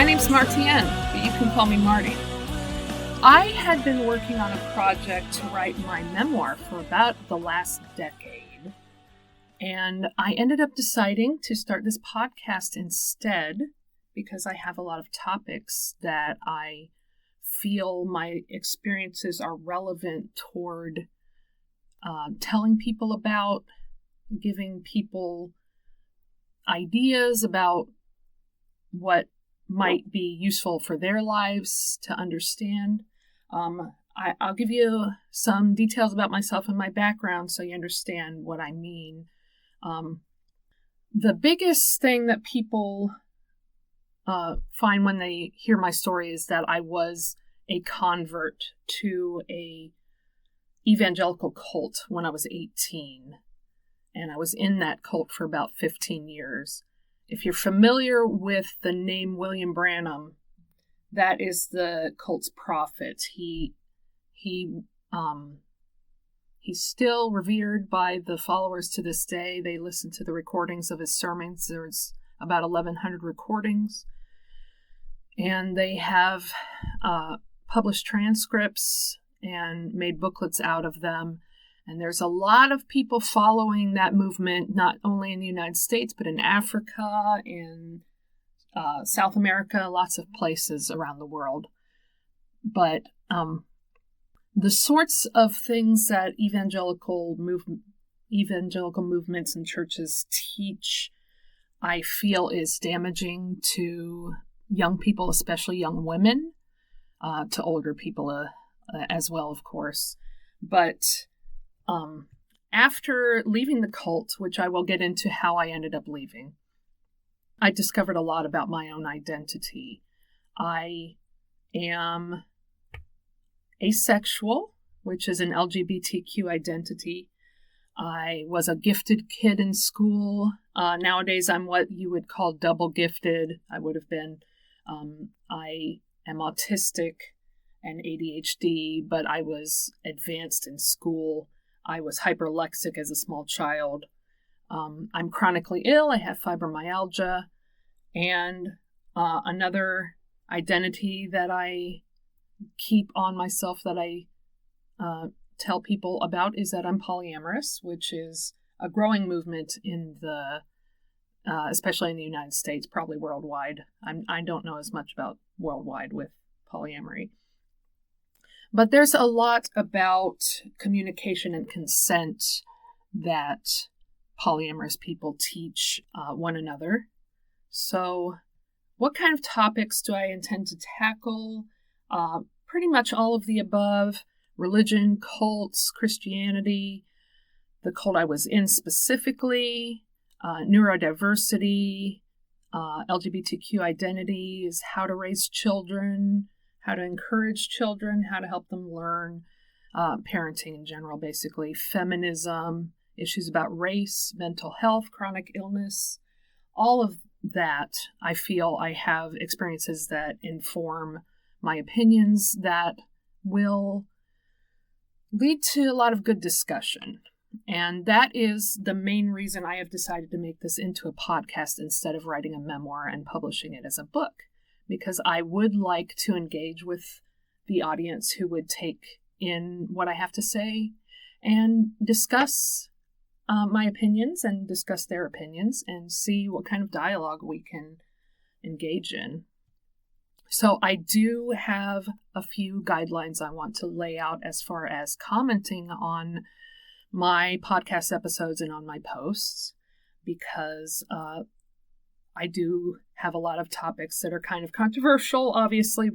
name's Martienne, but you can call me Marty. I had been working on a project to write my memoir for about the last decade, and I ended up deciding to start this podcast instead because I have a lot of topics that I feel my experiences are relevant toward telling people about, giving people ideas about what might be useful for their lives to understand. I'll give you some details about myself and my background so you understand what I mean. The biggest thing that people find when they hear my story is that I was a convert to a evangelical cult when I was 18, and I was in that cult for about 15 years. If you're familiar with the name William Branham, that is the cult's prophet. He's still revered by the followers to this day. They listen to the recordings of his sermons. There's about 1,100 recordings. And they have published transcripts and made booklets out of them. And there's a lot of people following that movement, not only in the United States, but in Africa, in South America, lots of places around the world. But the sorts of things that evangelical movements and churches teach, I feel is damaging to young people, especially young women, to older people as well, of course. But after leaving the cult, which I will get into how I ended up leaving, I discovered a lot about my own identity. I am asexual, which is an LGBTQ identity. I was a gifted kid in school. Nowadays, I'm what you would call double gifted. I would have been. I am autistic and ADHD, but I was advanced in school. I was hyperlexic as a small child. I'm chronically ill. I have fibromyalgia. And another identity that I keep on myself that I tell people about is that I'm polyamorous, which is a growing movement in the, especially in the United States, probably worldwide. I don't know as much about worldwide with polyamory. But there's a lot about communication and consent that polyamorous people teach one another. So what kind of topics do I intend to tackle? Pretty much all of the above: religion, cults, Christianity, the cult I was in specifically, neurodiversity, LGBTQ identities, how to raise children, how to encourage children, how to help them learn, parenting in general, basically, feminism, issues about race, mental health, chronic illness, all of that. I feel I have experiences that inform my opinions that will lead to a lot of good discussion. And that is the main reason I have decided to make this into a podcast instead of writing a memoir and publishing it as a book, because I would like to engage with the audience who would take in what I have to say and discuss my opinions and discuss their opinions and see what kind of dialogue we can engage in. So I do have a few guidelines I want to lay out as far as commenting on my podcast episodes and on my posts, because I do have a lot of topics that are kind of controversial, obviously.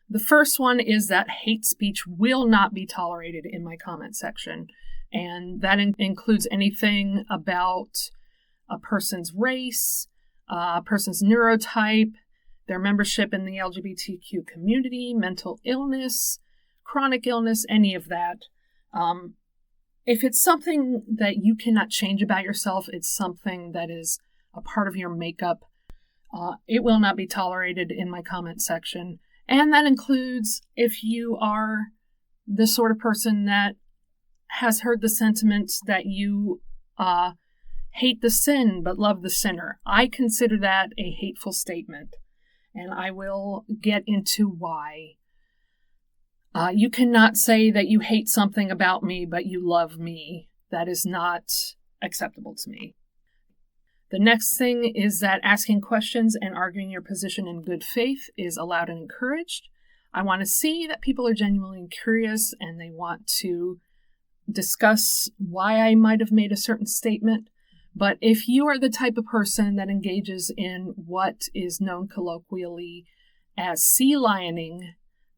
The first one is that hate speech will not be tolerated in my comment section. And that includes anything about a person's race, a person's neurotype, their membership in the LGBTQ community, mental illness, chronic illness, any of that. If it's something that you cannot change about yourself, it's something that is a part of your makeup, it will not be tolerated in my comment section. And that includes if you are the sort of person that has heard the sentiment that you hate the sin but love the sinner. I consider that a hateful statement. and I will get into why. You cannot say that you hate something about me, but you love me. That is not acceptable to me. The next thing is that asking questions and arguing your position in good faith is allowed and encouraged. I want to see that people are genuinely curious and they want to discuss why I might have made a certain statement. But if you are the type of person that engages in what is known colloquially as sea lioning,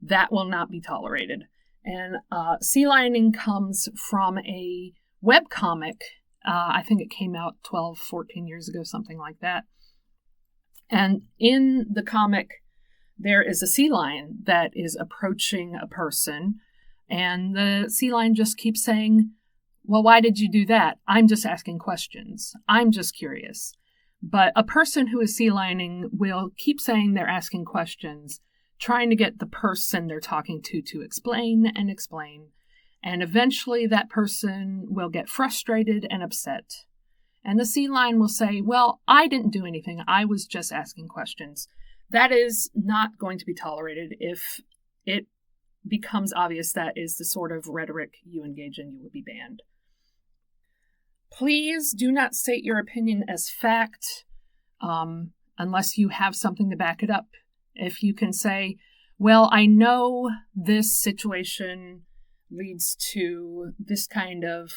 that will not be tolerated. And sea lioning comes from a webcomic. I think it came out 12, 14 years ago, something like that. And in the comic, there is a sea lion that is approaching a person. And the sea lion just keeps saying, well, why did you do that? I'm just asking questions. I'm just curious. But a person who is sea lioning will keep saying they're asking questions, trying to get the person they're talking to explain and explain. And eventually that person will get frustrated and upset. And the sea lion will say, well, I didn't do anything. I was just asking questions. That is not going to be tolerated. If it becomes obvious that is the sort of rhetoric you engage in, you will be banned. Please do not state your opinion as fact unless you have something to back it up. If you can say, well, I know this situation leads to this kind of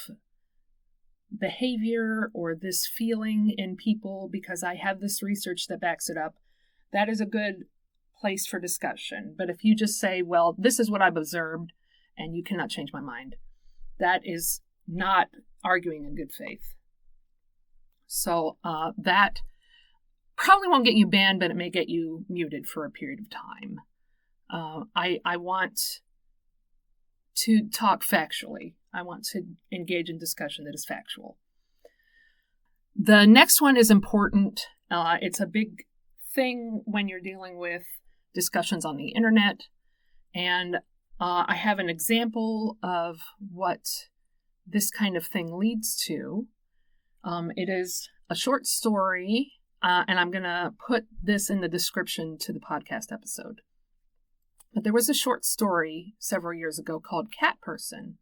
behavior or this feeling in people because I have this research that backs it up, that is a good place for discussion. But if you just say, well, this is what I've observed and you cannot change my mind, that is not arguing in good faith. So that probably won't get you banned, but it may get you muted for a period of time. I want to talk factually. I want to engage in discussion that is factual. The next one is important. It's a big thing when you're dealing with discussions on the internet. And I have an example of what this kind of thing leads to. It is a short story, and I'm going to put this in the description to the podcast episode. But there was a short story several years ago called Cat Person.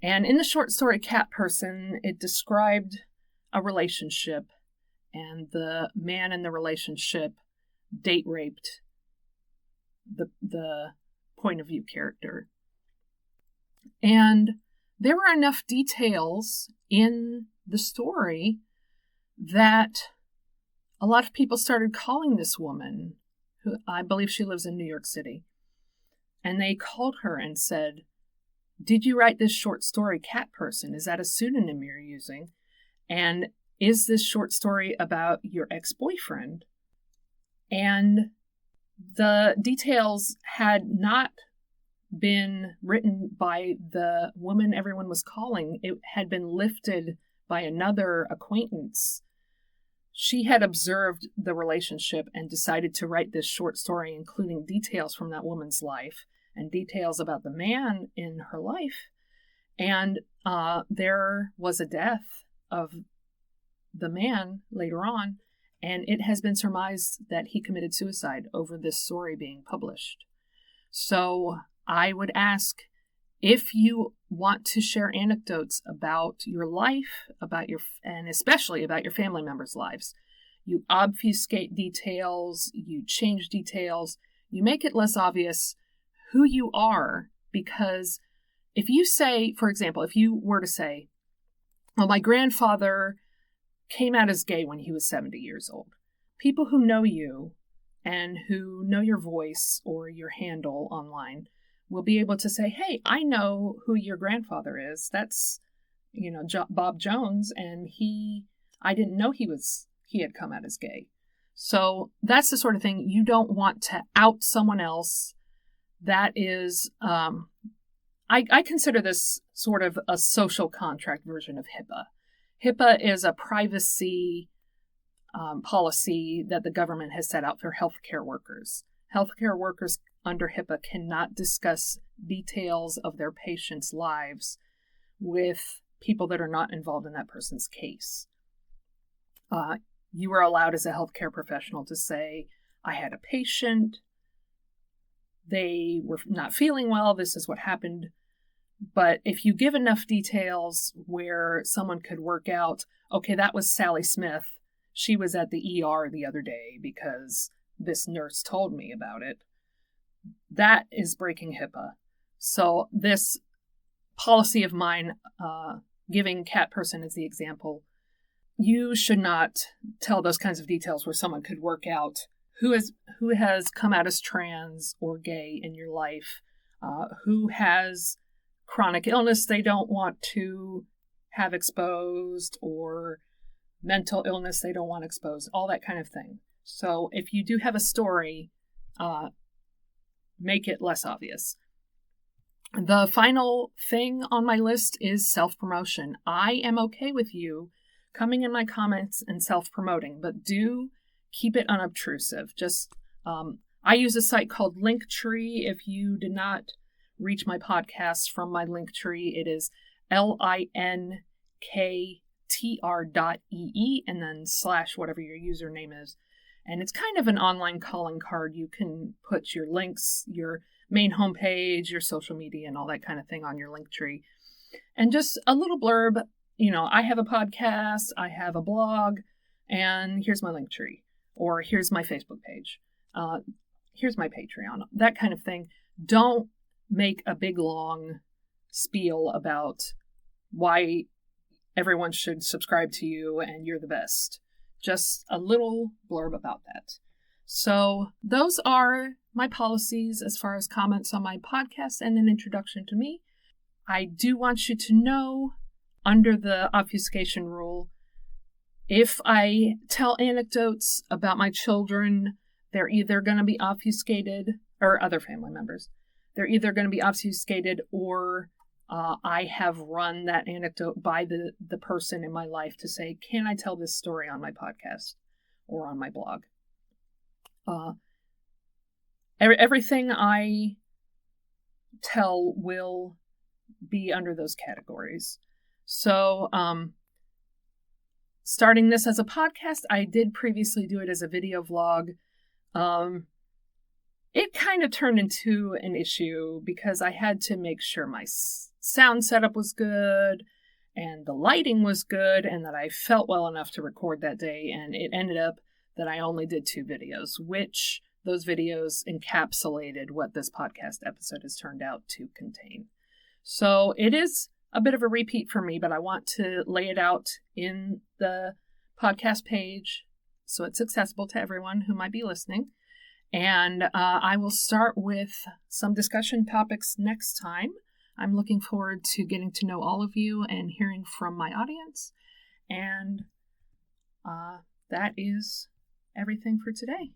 And in the short story Cat Person, it described a relationship, and the man in the relationship date raped the point of view character. And there were enough details in the story that a lot of people started calling this woman, who I believe she lives in New York City, and they called her and said, did you write this short story, Cat Person? Is that a pseudonym you're using? And is this short story about your ex-boyfriend? And the details had not been written by the woman everyone was calling. It had been lifted by another acquaintance. She had observed the relationship and decided to write this short story, including details from that woman's life and details about the man in her life. And there was a death of the man later on, and it has been surmised that he committed suicide over this story being published. So I would ask, if you want to share anecdotes about your life, and especially about your family members' lives, you obfuscate details, you change details, you make it less obvious who you are. Because if you say, for example, if you were to say, well, my grandfather came out as gay when he was 70 years old. People who know you and who know your voice or your handle online will be able to say, hey, I know who your grandfather is. That's, Bob Jones, and I didn't know he had come out as gay. So that's the sort of thing you don't want to out someone else. That is, I consider this sort of a social contract version of HIPAA. HIPAA is a privacy policy that the government has set out for healthcare workers. Healthcare workers under HIPAA cannot discuss details of their patients' lives with people that are not involved in that person's case. You are allowed as a healthcare professional to say, I had a patient. They were not feeling well. This is what happened. But if you give enough details where someone could work out, okay, that was Sally Smith. She was at the ER the other day because this nurse told me about it. That is breaking HIPAA. So this policy of mine, giving Cat Person as the example, you should not tell those kinds of details where someone could work out who has come out as trans or gay in your life, who has chronic illness they don't want to have exposed, or mental illness they don't want exposed, all that kind of thing. So if you do have a story, make it less obvious. The final thing on my list is self-promotion. I am okay with you coming in my comments and self-promoting, but do keep it unobtrusive. Just, I use a site called Linktree. If you did not reach my podcast from my Linktree, it is linktr.ee and then / whatever your username is. And it's kind of an online calling card. You can put your links, your main homepage, your social media, and all that kind of thing on your Linktree. And just a little blurb, I have a podcast, I have a blog, and here's my Linktree. Or here's my Facebook page. Here's my Patreon. That kind of thing. Don't make a big long spiel about why everyone should subscribe to you and you're the best. Just a little blurb about that. So those are my policies as far as comments on my podcast and an introduction to me. I do want you to know, under the obfuscation rule, if I tell anecdotes about my children, they're either going to be obfuscated, or other family members, they're either going to be obfuscated or I have run that anecdote by the person in my life to say, can I tell this story on my podcast or on my blog? Everything I tell will be under those categories. So, starting this as a podcast, I did previously do it as a video vlog. It kind of turned into an issue because I had to make sure my sound setup was good and the lighting was good and that I felt well enough to record that day. And it ended up that I only did 2 videos, which those videos encapsulated what this podcast episode has turned out to contain. So it is a bit of a repeat for me, but I want to lay it out in the podcast page so it's accessible to everyone who might be listening. And I will start with some discussion topics next time. I'm looking forward to getting to know all of you and hearing from my audience. And that is everything for today.